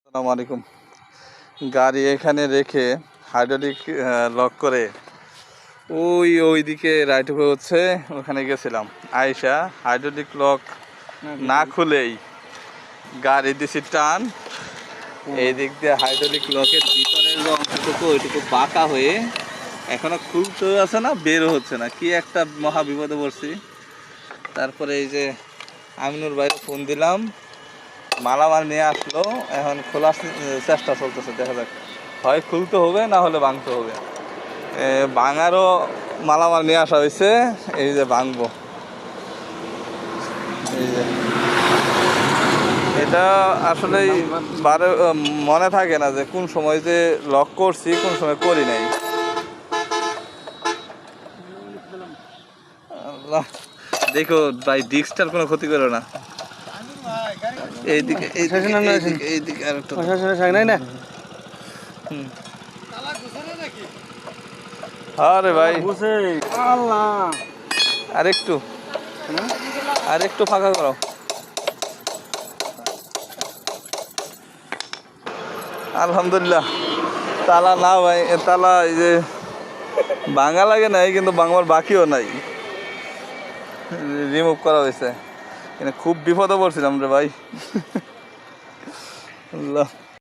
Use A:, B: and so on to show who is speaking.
A: আসসালামু আলাইকুম। গাড়ি এখানে রেখে হাইড্রোলিক লক করে ওইদিকে রাইট হয়ে হচ্ছে ওখানে গেছিলাম। আয়শা হাইড্রোলিক লক না খুলেই গাড়ি দিছি টান, এই দিক দিয়ে হাইড্রোলিক লকের ভিতরের যে অংশটুকু ওইটুকু বাঁকা হয়ে এখনো খুলতে আছে না, বেরও হচ্ছে না। কি একটা মহা বিপদে পড়ছি। তারপরে এই যে আমিনুর ভাইরে ফোন দিলাম, মালামাল নিয়ে আসলো, এখন খোলার চেষ্টা চলতেছে। দেখা যাক, হয় খুলতে হবে না হলে ভাঙতে হবে। ভাঙারও মালামাল নিয়ে আসা হয়েছে, এই যে ভাঙবো। এই যে এটা আসলে মনে থাকে না যে কোন সময় যে লক করছি কোন সময় করি নাই। আল্লাহ, দেখো ভাই, ডিস্কটার কোনো ক্ষতি করো না। এইদিকে এইদিকে আর একটু আরে ভাই, আরেকটু ফাঁকা করো। আলহামদুলিল্লাহ, তালা না ভাই, তালা এই যে ভাঙা লাগে নাই, কিন্তু ভাঙবার বাকিও নাই, রিমুভ করা হয়েছে। খুব বিপদে পড়ছিলাম রে ভাই। আল্লাহ।